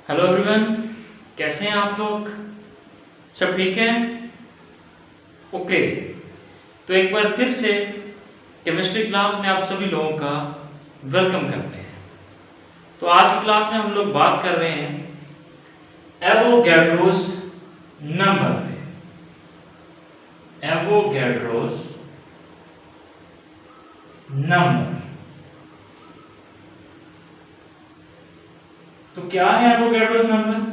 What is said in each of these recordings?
Hello everyone, कैसे हैं आप लोग? सब ठीक हैं? ओके। तो एक बार फिर से केमिस्ट्री क्लास में आप सभी लोगों का वेलकम करते हैं। तो आज की क्लास में हम लोग बात कर रहे हैं एवोगैड्रोस नंबर पे। एवोगैड्रोस नंबर तो क्या है Avogadro's number?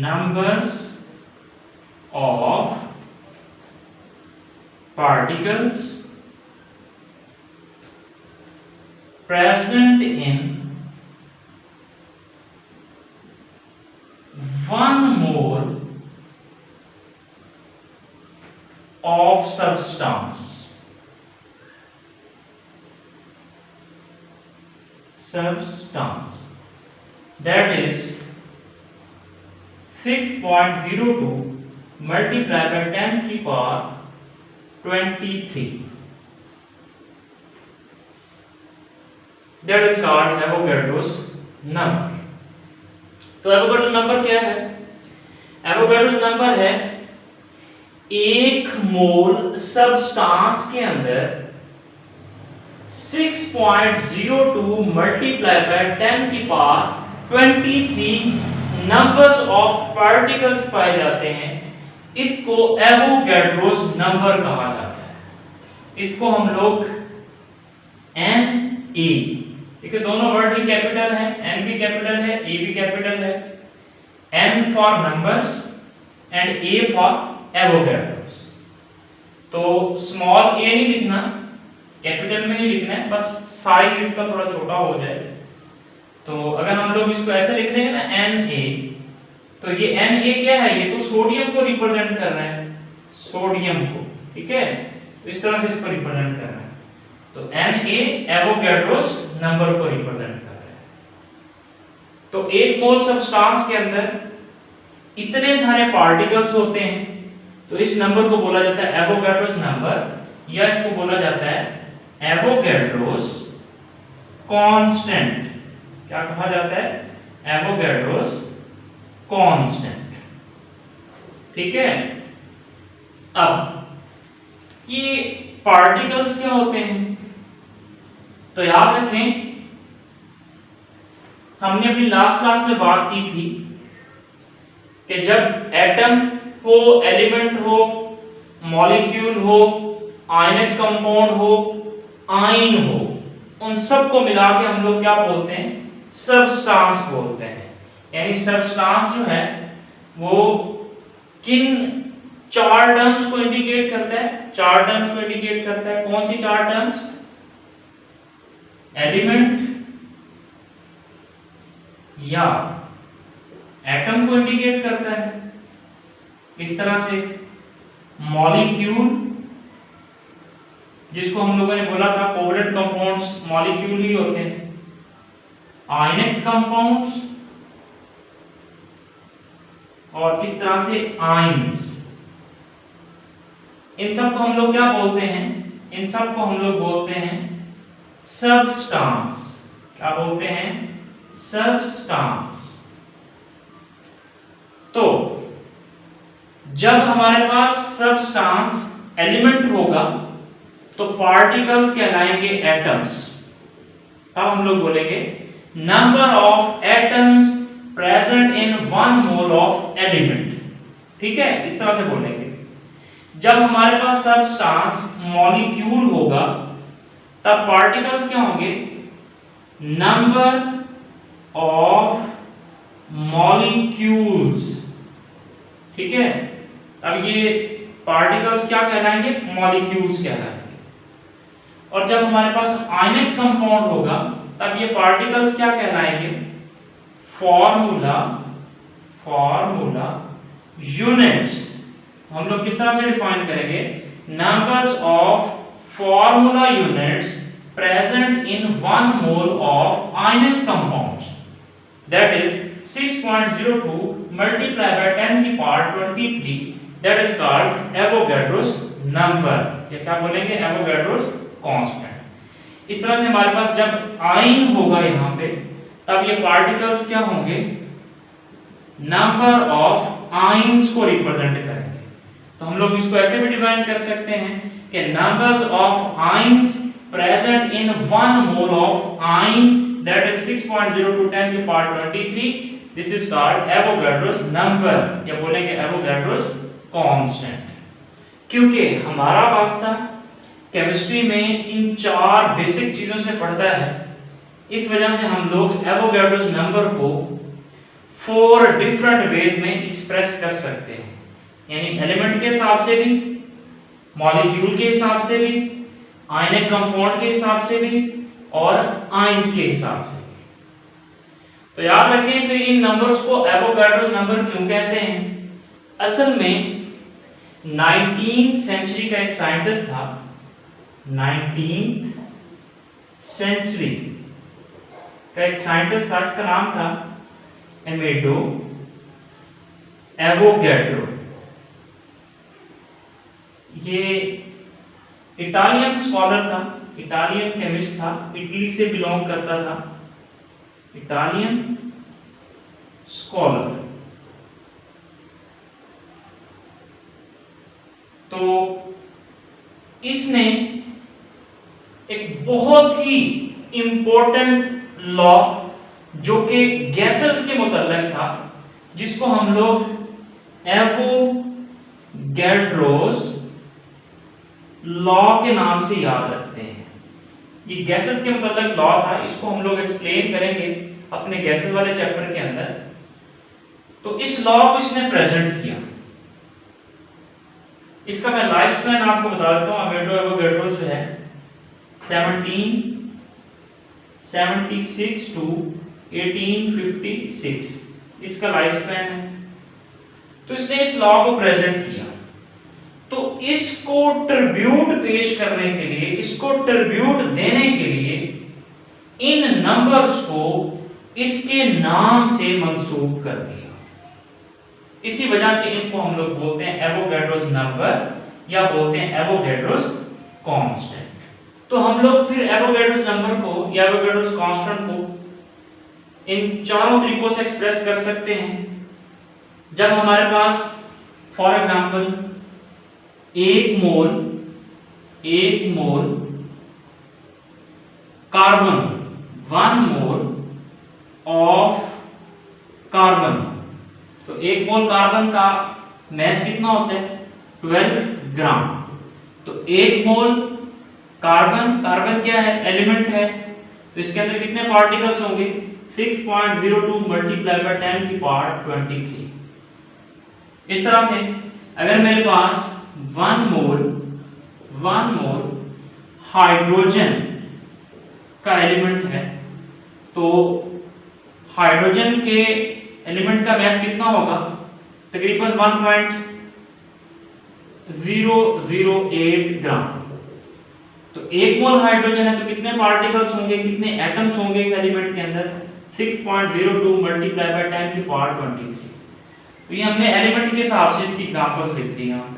numbers of particles present in 1 mole of substance. That is 6.02 multiplied by 10 की power 23. That is called Avogadro's number. तो एवोगैड्रोस नंबर क्या है? एवोगैड्रोस नंबर है 1 मोल सब्सटेंस के अंदर 6.02 मल्टीप्लाई बाय 10 की पावर 23 नंबर्स ऑफ पार्टिकल्स पाए जाते हैं। इसको एवोगैड्रोस नंबर कहा जाता है। इसको हम लोग एन ए, ठीक है, दोनों वर्ड ही कैपिटल हैं, एन भी कैपिटल है, ए भी कैपिटल है। N for numbers and A for Avogadro's. तो स्मॉल ए नहीं लिखना, कैपिटल में ही लिखना है, बस साइज इसका थोड़ा छोटा हो जाए। तो अगर हम लोग इसको ऐसे लिख देंगे ना एन ए, तो ये एन ए क्या है? ये तो सोडियम को रिप्रेजेंट कर रहा है, सोडियम को, ठीक है। तो इस तरह से इसको रिप्रेजेंट कर रहा है। तो एन ए एवोगैड्रोस नंबर को रिप्रेजेंट कर रहा है। तो एक मोल सब्सटेंस के अंदर इतने सारे पार्टिकल्स होते हैं, तो इस नंबर को बोला जाता है एवोगैड्रोस नंबर, या इसको बोला जाता है एवोगैड्रोस कांस्टेंट। क्या कहा जाता है? एवोगैड्रोस कांस्टेंट, ठीक है। अब ये पार्टिकल्स क्या होते हैं? तो याद रखें, हमने अपनी लास्ट क्लास में बात की थी कि जब एटम हो, एलिमेंट हो, मॉलिक्यूल हो, आयनिक कंपाउंड हो, आयन हो, उन सब को मिला के हम लोग क्या बोलते हैं? सबस्टांस बोलते हैं। यानी सबस्टांस जो है वो किन चार टर्म्स को इंडिकेट करता है? चार टर्म्स को इंडिकेट करता है। कौन सी चार टर्म्स? एलिमेंट या एटम को इंडिकेट करता है, इस तरह से मॉलिक्यूल, जिसको हम लोगों ने बोला था कोवलेंट कंपाउंड्स मॉलिक्यूल ही होते हैं, आयनिक कंपाउंड्स, और इस तरह से आयंस। इन सब को हम लोग क्या बोलते हैं? इन सब को हम लोग बोलते हैं सबस्टेंस। क्या बोलते हैं? सबस्टेंस। तो जब हमारे पास सबस्टेंस एलिमेंट होगा तो पार्टिकल्स कहलाएंगे एटम्स। अब हम लोग बोलेंगे number of atoms present in 1 mole of element, ठीक है, इस तरह से बोलेंगे। जब हमारे पास सबस्टेंस मॉलिक्यूल होगा तब पार्टिकल्स क्या होंगे? नंबर ऑफ मॉलिक्यूल्स, ठीक है। अब ये पार्टिकल्स क्या कहलाएंगे? मॉलिक्यूल्स कहलाएंगे। और जब हमारे पास आयनिक कंपाउंड होगा तब ये पार्टिकल्स क्या कहलाएंगे? Formula units. हम लोग किस तरह से डिफाइन करेंगे? Numbers of formula units present in 1 mole of ionic compounds, that is 6.02 multiplied by 10 की power 23, that is called Avogadro's number। ये क्या बोलेंगे? Avogadro's constant. इस तरह से हमारे पास जब आइन होगा यहाँ पे, तब ये पार्टिकल्स क्या होंगे, नंबर ऑफ आइंस को रिप्रेजेंट करेंगे। तो हम लोग इसको ऐसे भी डिफाइन कर सकते हैं कि numbers of ions present in 1 mole of आइन दैट इज 6.02 10 की power 23, this is called Avogadro's number, या बोलेंगे एवोगाड्रोस कांस्टेंट। क्योंकि हमारा वास्ता केमिस्ट्री में इन 4 बेसिक चीजों से पढ़ता है, इस वजह से हम लोग एवोगाड्रोस नंबर को 4 डिफरेंट वेज में एक्सप्रेस कर सकते हैं, यानी एलिमेंट के हिसाब से भी, मॉलिक्यूल के हिसाब से भी, आयनिक कंपाउंड के हिसाब से भी, और आइंस के हिसाब से भी। तो याद रखें फिर इन नंबर्स को एवोगाड्रोस नंबर क्यों कहते हैं। असल में 19th सेंचुरी का एक साइंटिस्ट था, 19th सेंचुरी का एक साइंटिस्ट था, इसका नाम था एमेडो एवोगाड्रो। ये इटालियन स्कॉलर था, इटालियन केमिस्ट था, इटली से बिलोंग करता था, इटालियन स्कॉलर। तो इसने एक बहुत ही इंपॉर्टेंट लॉ जो कि गैसेस के मुतल्लिक था, जिसको हम लोग एवोगाड्रोस लॉ के नाम से याद रखते हैं। ये गैसेस के मुतल्लिक लॉ था, इसको हम लोग एक्सप्लेन करेंगे अपने गैसेस वाले चैप्टर के अंदर। तो इस लॉ को इसने प्रेजेंट किया। इसका मैं लाइफ स्पैन आपको बता देता हूँ। अमेडो एवोगाड्रोस जो है 1776 टू 1856 इसका लाइफ स्पैन है। तो इसने इस लॉ को प्रेजेंट किया। तो इसको ट्रिब्यूट पेश करने के लिए, इसको ट्रिब्यूट देने के लिए इन नंबर्स को इसके नाम से मंसूब कर दिया। इसी वजह से इनको हम लोग बोलते हैं एवोगाड्रोस नंबर या बोलते हैं एवोगाड्रोस कांस्टेंट। तो हम लोग फिर एवोगाड्रोस नंबर को या एवोगाड्रोस कांस्टेंट को इन चारों तरीकों से एक्सप्रेस कर सकते हैं। जब हमारे पास फॉर एग्जांपल एक mole carbon, 1 mole of carbon, तो 1 मोल कार्बन का मैस कितना होता है 12 ग्राम। तो 1 मोल कार्बन, कार्बन क्या है एलिमेंट है, तो इसके अंदर कितने पार्टिकल्स होंगे 6.02 मल्टीप्लाई बाय 10 की पावर 23। इस तरह से अगर मेरे पास 1 मोल हाइड्रोजन का एलिमेंट है, तो हाइड्रोजन के एलिमेंट का मैस कितना होगा तकरीबन 1.008 ग्राम। तो 1 मोल हाइड्रोजन है तो कितने पार्टिकल्स होंगे, कितने एटम्स होंगे इस एलिमेंट के अंदर 6.02 मल्टीप्लाई बाय 10 की पावर 23। तो ये हमने एलिमेंट के हिसाब से इसकी एग्जांपल्स लिख दी यहाँ पे।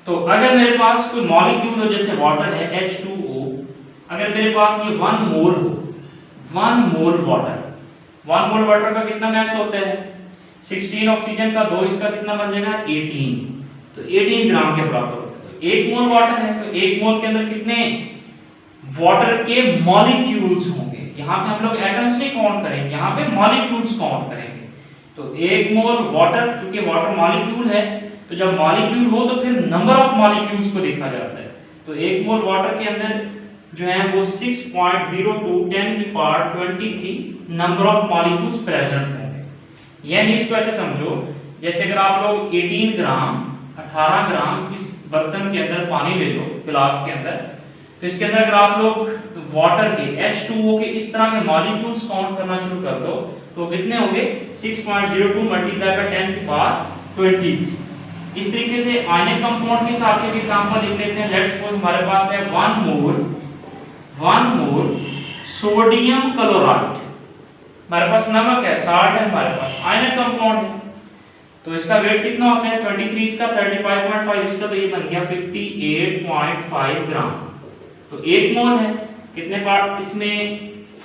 तो अगर मेरे पास कोई मॉलिक्यूल हो जैसे वाटर है H2O, अगर मेरे पास ये 1 मोल हो, 1 मोल वाटर का कितना मैस होता है 16 ऑक्सीजन का 2, इसका कितना बन जाएगा 18, तो 18 ग्राम के बराबर होता है। तो 1 मोल वाटर है तो 1 मोल के अंदर कितने वाटर के मॉलिक्यूल्स होंगे। यहाँ पे हम लोग एटम्स नहीं काउंट करेंगे, यहाँ पे मॉलिक्यूल्स काउंट करेंगे। तो 1 मोल वाटर, क्योंकि वाटर मॉलिक्यूल है, तो जब मॉलिक्यूल हो तो फिर नंबर ऑफ मॉलिक्यूल्स को देखा जाता है। तो 1 मोल वाटर के अंदर जो है वो 6.02 10 की power 23 number of molecules present होंगे। यानी इसको ऐसे समझो जैसे अगर आप लोग 18 ग्राम 18 ग्राम इस बर्तन के अंदर पानी ले लो गिलास के अंदर, तो इसके अंदर अगर आप लोग वाटर के H2O के इस तरह के मॉलिक्यूल्स काउंट करना शुरू कर दो तो कितने होंगे 6.02 मल्टीप्लाई बाय 10 की पावर 23। इस तरीके से आयनिक कंपाउंड के हिसाब से भी एग्जांपल लिख लेते हैं। लेट्स सपोज हमारे पास है 1 मोल सोडियम क्लोराइड, हमारे पास नमक है, साल्ट है, हमारे पास आयनिक कंपाउंड है। तो इसका वेट कितना होता है 23, इसका 35.5, इसका तो ये बन गया 58.5 ग्राम। तो तो 1 मोल है, कितने पार्ट इसमें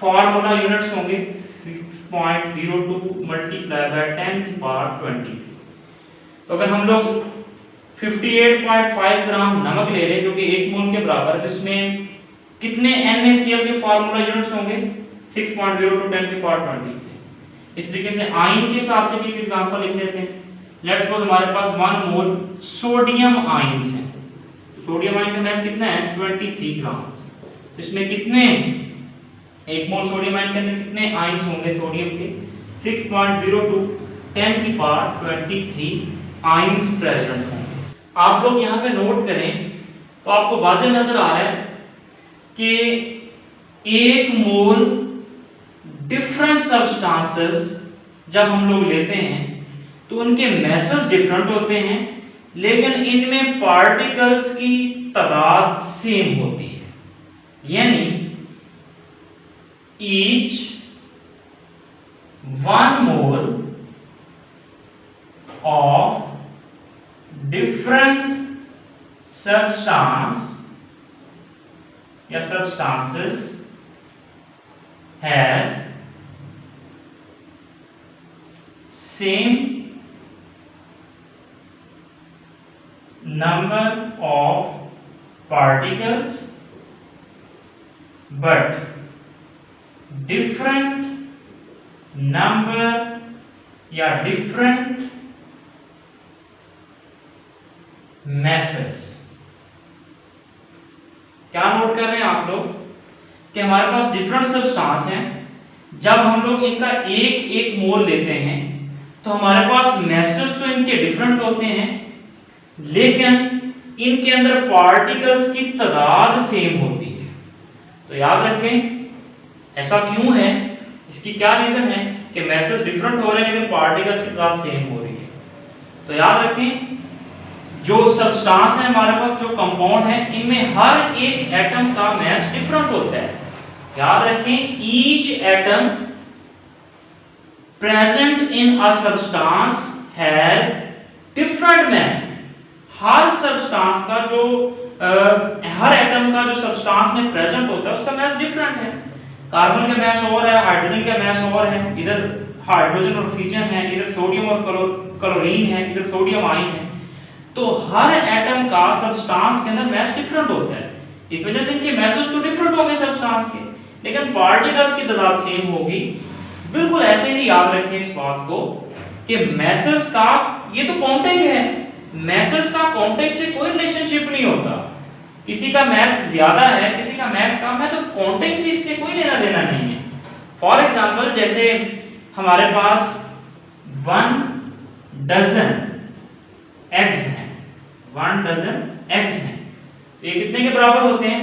फार्मूला यूनिट्स होंगे 6.02 मल्टीप्लाई बाय 10 की पावर 23। तो अगर हम लोग 58.5 ग्राम नमक ले लें जो कि 1 मोल के बराबर है, तो इसमें कितने NaCl के फार्मूला यूनिट्स होंगे 6.02 10 की पावर 23। इस तरीके से आयन के हिसाब से भी एक एग्जांपल लिख लेते हैं। लेट्स सपोज हमारे पास 1 मोल सोडियम आयंस है। सोडियम आयन का मास कितना है 23 ग्राम। तो इसमें कितने 1 मोल सोडियम आयन के अंदर कितने आयंस होंगे सोडियम के 6.02 10 की पावर 23 आयंस प्रेजेंट होंगे। आप लोग यहाँ पे नोट करें तो आपको वाज़ेह नजर आ रहा है कि 1 मोल डिफरेंट सब्सटेंसेस जब हम लोग लेते हैं तो उनके मैसेज डिफरेंट होते हैं, लेकिन इनमें पार्टिकल्स की तादाद सेम होती है। यानी each 1 mole of different substance या substances has same number of particles but different number या different masses। क्या नोट कर रहे हैं आप लोग कि हमारे पास डिफरेंट सब्सटेंस हैं, जब हम लोग इनका एक एक मोल लेते हैं तो हमारे पास मैसेज तो इनके डिफरेंट होते हैं, लेकिन इनके अंदर पार्टिकल्स की तादाद सेम होती है। तो याद रखें ऐसा क्यों है, इसकी क्या रीजन है कि मैसेज डिफरेंट हो रहे हैं लेकिन पार्टिकल्स की तादाद सेम हो रही है। तो याद रखें जो सब्सटेंस है हमारे पास, जो कंपाउंड है, इनमें हर एक एटम का मास डिफरेंट होता है। याद रखें each atom present in a substance has different mass. Her substance का जो हर एटम का जो सब्सटेंस में प्रेजेंट होता है उसका मास डिफरेंट है। कार्बन का मास और है, हाइड्रोजन का मास और है, इधर हाइड्रोजन और ऑक्सीजन है, इधर सोडियम और क्लोरीन है, इधर सोडियम आयन है। तो हर एटम का सब्सटेंस के अंदर मास डिफरेंट होता है, इस वजह से इनके मैसेज तो डिफरेंट होंगे सब्सटेंस के, लेकिन पार्टिकल्स की तादाद सेम होगी। बिल्कुल ऐसे ही याद रखें इस बात को कि मैसेज का ये तो काउंटिंग है, मैसेज का काउंटिंग से कोई रिलेशनशिप नहीं होता। किसी का मास ज्यादा है, किसी का मास कम है, तो काउंटिंग से इससे कोई लेना देना नहीं है। फॉर एग्जांपल जैसे हमारे पास 1 डजन एग्स हैं, 1 डजन एग्स हैं, ये कितने के बराबर होते हैं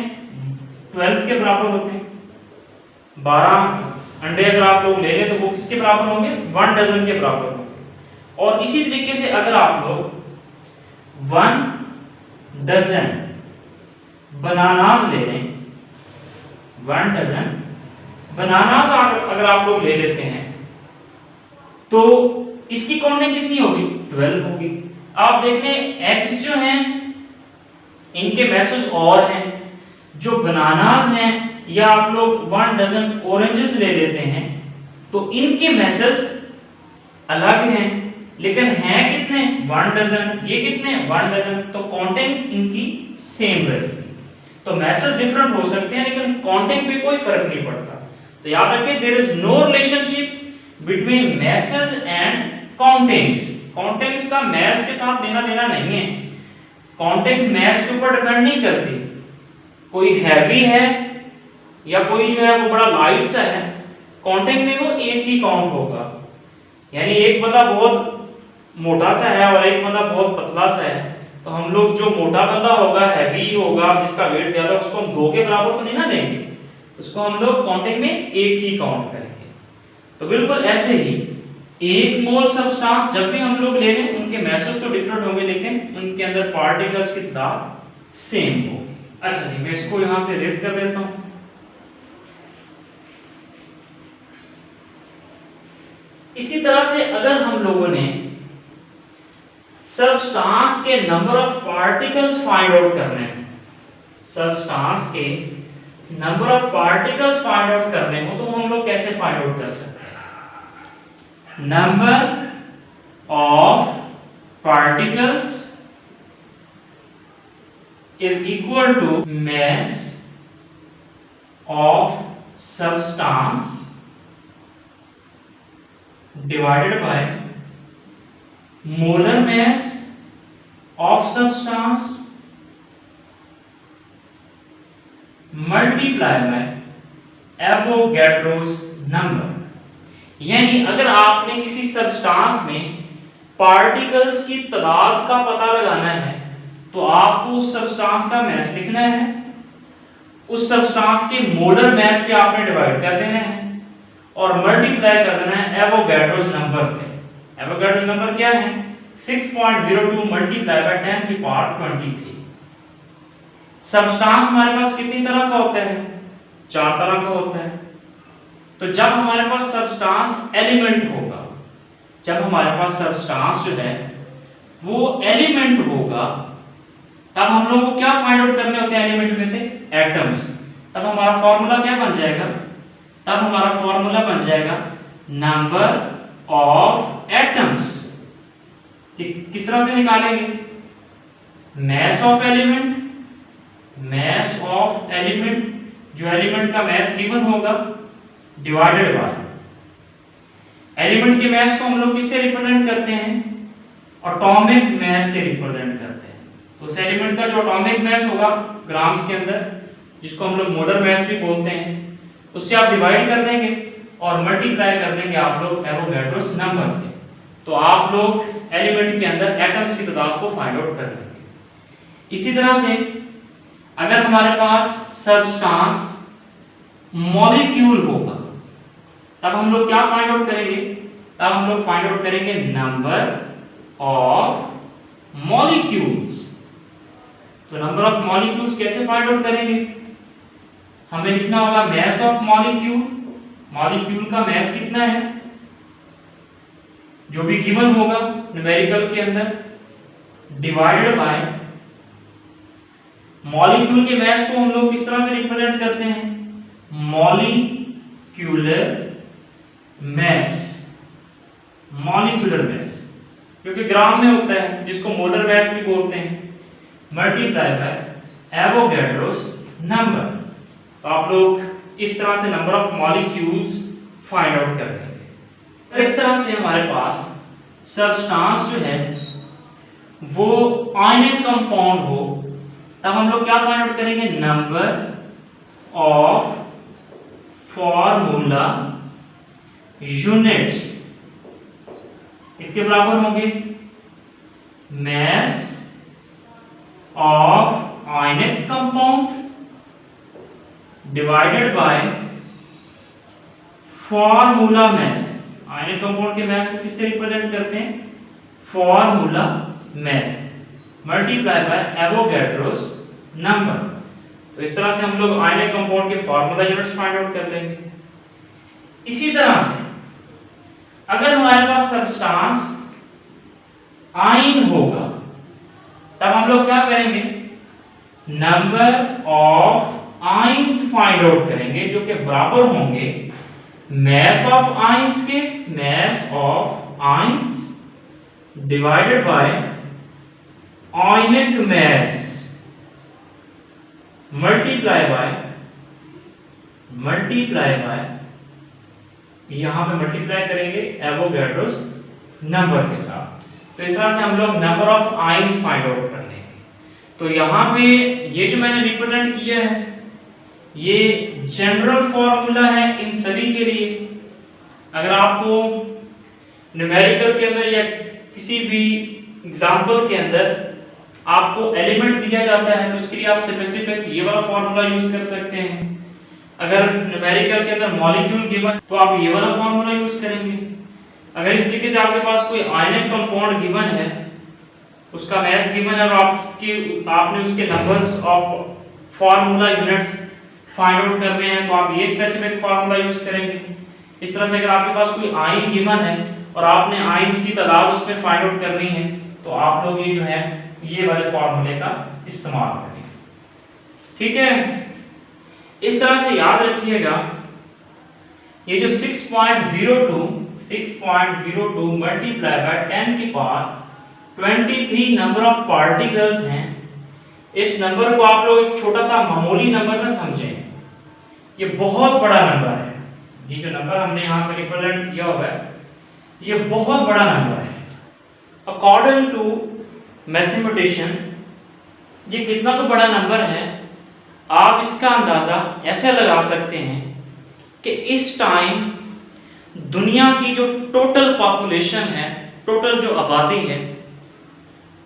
12 के बराबर होते हैं। 12 अंडे अगर आप लोग ले लें तो वो किसके बराबर होंगे 1 डजन के बराबर होंगे। और इसी तरीके से अगर आप लोग 1 डजन बनानास ले लें, 1 डजन बनानास अगर आप लोग ले लेते हैं तो इसकी काउंटिंग कितनी होगी 12 होगी। आप देखें एग्स जो हैं इनके मैसेज और हैं, जो बनानास हैं या आप लोग 1 डजन ऑरेंजेस ले लेते हैं तो इनके मैसेज अलग हैं, लेकिन हैं कितने 1 डजन, ये कितने 1 डजन, तो काउंटिंग इनकी सेम रहेगी। तो मैसेज डिफरेंट हो सकते हैं लेकिन काउंटिंग पे कोई फर्क नहीं पड़ता। तो याद रखें there is no relationship between masses and countings. Countings का मैस के साथ देना देना नहीं है, काउंटिंग्स मैस के ऊपर डिपेंड नहीं करती। कोई हैवी है या कोई जो है वो बड़ा लाइट सा है, काउंटिंग में वो एक ही काउंट होगा। यानी एक बंदा बहुत मोटा सा है और एक बंदा बहुत पतला सा है, तो हम लोग जो मोटा बंदा होगा, हैवी होगा, जिसका वेट ज्यादा, उसको हम 2 के बराबर तो नहीं ना देंगे, उसको हम लोग काउंटिंग में एक ही काउंट करेंगे। तो बिल्कुल ऐसे ही 1 मोल सब्सटेंस जब भी हम लोग ले लें उनके मैसेज तो डिफरेंट होंगे लेकिन उनके अंदर पार्टिकल्स की तादाद सेम होगी। अच्छा जी, मैं इसको यहां से रेस्ट कर देता हूं। इसी तरह से अगर हम लोगों ने सब्सटेंस के number of particles find out करने हैं, सब्सटेंस के number of particles find out करने हो तो हम लोग कैसे फाइंड आउट कर सकते हैं? Number of particles is equal to mass of substance divided by molar mass of substance multiply by Avogadro's number। यानी अगर आपने किसी सब्सटेंस में पार्टिकल्स की तादाद का पता लगाना है तो आपको उस सब्सटेंस का मास लिखना है, उस सब्सटेंस के मोलर मास पे आपने डिवाइड कर देना है और मल्टीप्लाई कर देना है एवोगाड्रोस नंबर पे। एवोगाड्रोस नंबर क्या है? 6.02 मल्टीप्लाई बाय 10 की पावर 23। सब्सटेंस हमारे पास कितनी तरह का होता है? 4 तरह का होता है। तो जब हमारे पास सब्सटेंस एलिमेंट होगा, जब हमारे पास सब्सटेंस जो है वो एलिमेंट होगा, तब हम लोग को क्या फाइंड आउट करने होते हैं एलिमेंट में से? एटम्स। तब हमारा फॉर्मूला क्या बन जाएगा? तब हमारा फॉर्मूला बन जाएगा नंबर ऑफ एटम्स। किस तरह से निकालेंगे? Mass of element, mass of element, जो एलिमेंट का मास गिवन होगा, डिवाइडेड बाय एलिमेंट के मास को हम लोग किससे रिप्रेजेंट करते हैं? एटॉमिक मास से रिप्रेजेंट करते हैं। तो उस एलिमेंट का जो एटॉमिक मास होगा ग्राम्स के अंदर, जिसको हम लोग मोलर मास भी बोलते हैं, उससे आप डिवाइड कर देंगे और मल्टीप्लाई कर देंगे आप लोग एवोगाड्रोस नंबर से। तो आप लोग एलिमेंट के अंदर एटम्स की तादाद को फाइंड आउट कर लेंगे। इसी तरह से अगर हमारे पास सब्सटेंस मॉलिक्यूल होगा, तब हम लोग क्या फाइंड आउट करेंगे? तब हम लोग फाइंड आउट करेंगे नंबर ऑफ मॉलिक्यूल्स। तो नंबर ऑफ मॉलिक्यूल्स कैसे फाइंड आउट करेंगे? हमें लिखना होगा मास ऑफ मॉलिक्यूल। मॉलिक्यूल का मास कितना है जो भी गिवन होगा न्यूमेरिकल के अंदर, डिवाइडेड बाय मॉलिक्यूल के मास को हम लोग किस तरह से रिप्रेजेंट करते हैं? Molecular mass. मॉलिक्यूलर मास क्योंकि ग्राम में होता है, जिसको मोलर मास भी बोलते हैं, मल्टीप्लाई बाय एवोगाड्रोस नंबर। तो आप लोग इस तरह से number of molecules find out कर लेंगे। तो इस तरह से हमारे पास सब्सटेंस जो है वो आयनिक कंपाउंड हो, तब हम लोग क्या फाइंड आउट करेंगे? Number of formula units. इसके बराबर होंगे mass of ionic compound divided by formula mass. Ionic compound के मास को किससे रिप्रेजेंट करते हैं? Formula mass multiply by Avogadro's number. तो इस तरह से हम लोग आयनिक कंपाउंड के फॉर्मूला यूनिट्स फाइंड आउट कर लेंगे। इसी तरह से अगर हमारे पास सब्सटेंस आयन होगा, तब हम लोग क्या करेंगे? Number of ions find out करेंगे, जो कि बराबर होंगे मास ऑफ आयन्स के, mass of ions divided by ionic mass multiply by यहां पे मल्टीप्लाई करेंगे एवोगाड्रोस नंबर के साथ। तो इस तरह से हम लोग number of ions find out कर लेंगे। तो यहाँ पे ये जो मैंने रिप्रेजेंट किया है ये जनरल फॉर्मूला है इन सभी के लिए। अगर आपको न्यूमेरिकल के अंदर या किसी भी एग्जाम्पल के अंदर आपको एलिमेंट दिया जाता है तो उसके लिए आप स्पेसिफिक ये वाला फॉर्मूला यूज कर सकते हैं। अगर न्यूमेरिकल के अंदर मॉलिक्यूल गिवन तो आप ये वाला फॉर्मूला यूज करेंगे। अगर इस तरीके से आपके पास कोई आयनिक कंपाउंड गिवन है, उसका मास गिवन है और आपने उसके numbers of formula units find out करने हैं तो आप ये स्पेसिफिक फॉर्मूला यूज करेंगे। इस तरह से अगर आपके पास कोई आयन गिवन है और आपने आयन्स की तादाद उसमें फाइंड आउट करनी है तो आप लोग ये जो है ये वाले फॉर्मूले का इस्तेमाल करेंगे। ठीक है, इस तरह से याद रखिएगा, ये जो 6.02 मल्टीप्लाई बाय 10 की पावर 23 नंबर ऑफ पार्टिकल्स हैं, इस नंबर को आप लोग एक छोटा सा मामूली नंबर ना समझें, ये बहुत बड़ा नंबर है। ये जो नंबर हमने यहाँ पे रिप्रेजेंट किया हुआ है, ये बहुत बड़ा नंबर है। अकॉर्डिंग टू मैथमेटिशियन ये कितना तो बड़ा नंबर है, आप इसका अंदाजा ऐसे लगा सकते हैं कि इस टाइम दुनिया की जो टोटल पॉपुलेशन है, टोटल जो आबादी है,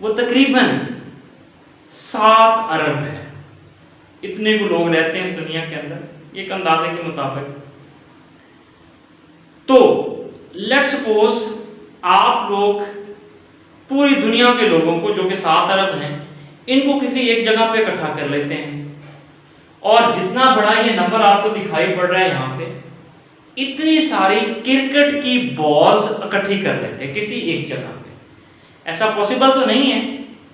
वो तकरीबन 7 अरब है। इतने को लोग रहते हैं इस दुनिया के अंदर, एक अंदाजे के मुताबिक। तो लेट्स सपोज आप लोग पूरी दुनिया के लोगों को, जो कि 7 अरब हैं, इनको किसी एक जगह पे इकट्ठा कर लेते हैं, और जितना बड़ा ये नंबर आपको दिखाई पड़ रहा है यहाँ पे, इतनी सारी क्रिकेट की बॉल्स इकट्ठी कर लेते हैं किसी एक जगह पे। ऐसा पॉसिबल तो नहीं है,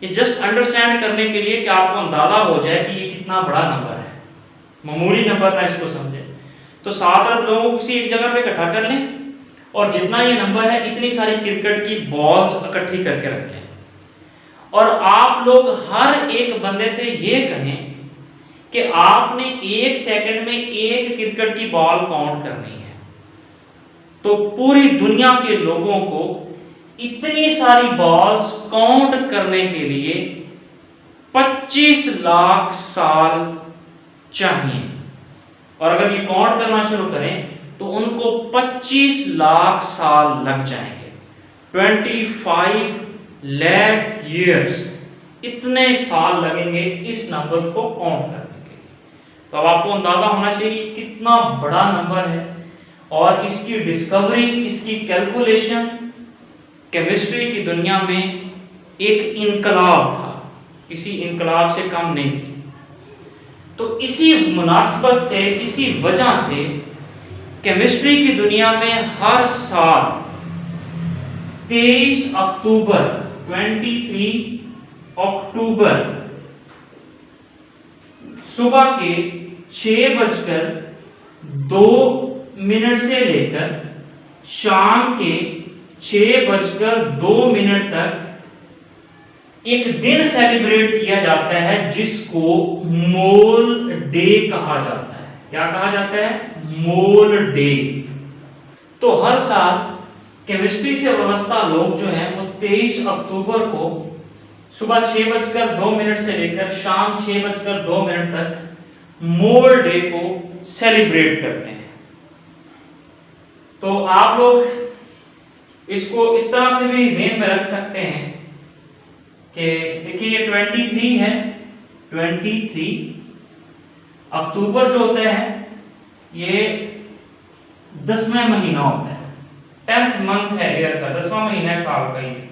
ये जस्ट अंडरस्टैंड करने के लिए कि आपको अंदाजा हो जाए कि ये कितना बड़ा नंबर है, मामूली नंबर ना इसको समझे। तो 7 अरब लोगों को किसी एक जगह पे इकट्ठा कर लें, और जितना ये नंबर है इतनी सारी क्रिकेट की बॉल्स इकट्ठी करके रख लें, और आप लोग हर एक बंदे से ये कहें कि आपने 1 सेकंड में एक क्रिकेट की बॉल काउंट करनी है। तो पूरी दुनिया के लोगों को इतनी सारी बॉल्स काउंट करने के लिए 25 लाख साल चाहिए, और अगर ये काउंट करना शुरू करें तो उनको 25 लाख साल लग जाएंगे। 25 लाख ईयर्स, इतने साल लगेंगे इस नंबर को काउंट करने के लिए। तो अब आपको अंदाजा होना चाहिए कितना बड़ा नंबर है, और इसकी डिस्कवरी, इसकी कैलकुलेशन केमिस्ट्री की दुनिया में एक इनकलाब था, किसी इनकलाब से कम नहीं थी। तो इसी मुनासबत से, इसी वजह से केमिस्ट्री की दुनिया में हर साल 23 अक्टूबर 23 अक्टूबर सुबह के 6:02 से लेकर शाम के 6:02 तक एक दिन सेलिब्रेट किया जाता है, जिसको मोल डे कहा जाता है। क्या कहा जाता है? मोल डे। तो हर साल केमिस्ट्री से वाबस्ता लोग जो हैं वो 23 अक्टूबर को सुबह 6:02 से लेकर शाम 6:02 तक मोल डे को सेलिब्रेट करते हैं। तो आप लोग इसको इस तरह से भी ध्यान में रख सकते हैं कि देखिए ये 23 है, 23 अक्टूबर जो होता है ये 10वां महीना होता है, 10th मंथ है ईयर का, 10वां महीना है साल का ये।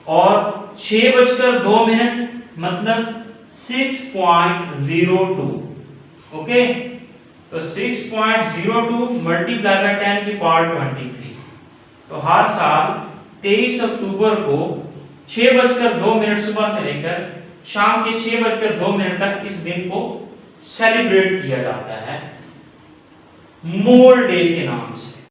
और 6:02 मतलब 6.02, ओके। तो 6.02 मल्टीप्लाई बाय 10 की पावर 23। तो हर साल 23 अक्टूबर को 6:02 सुबह से लेकर शाम के 6:02 तक इस दिन को सेलिब्रेट किया जाता है मोल डे के नाम से।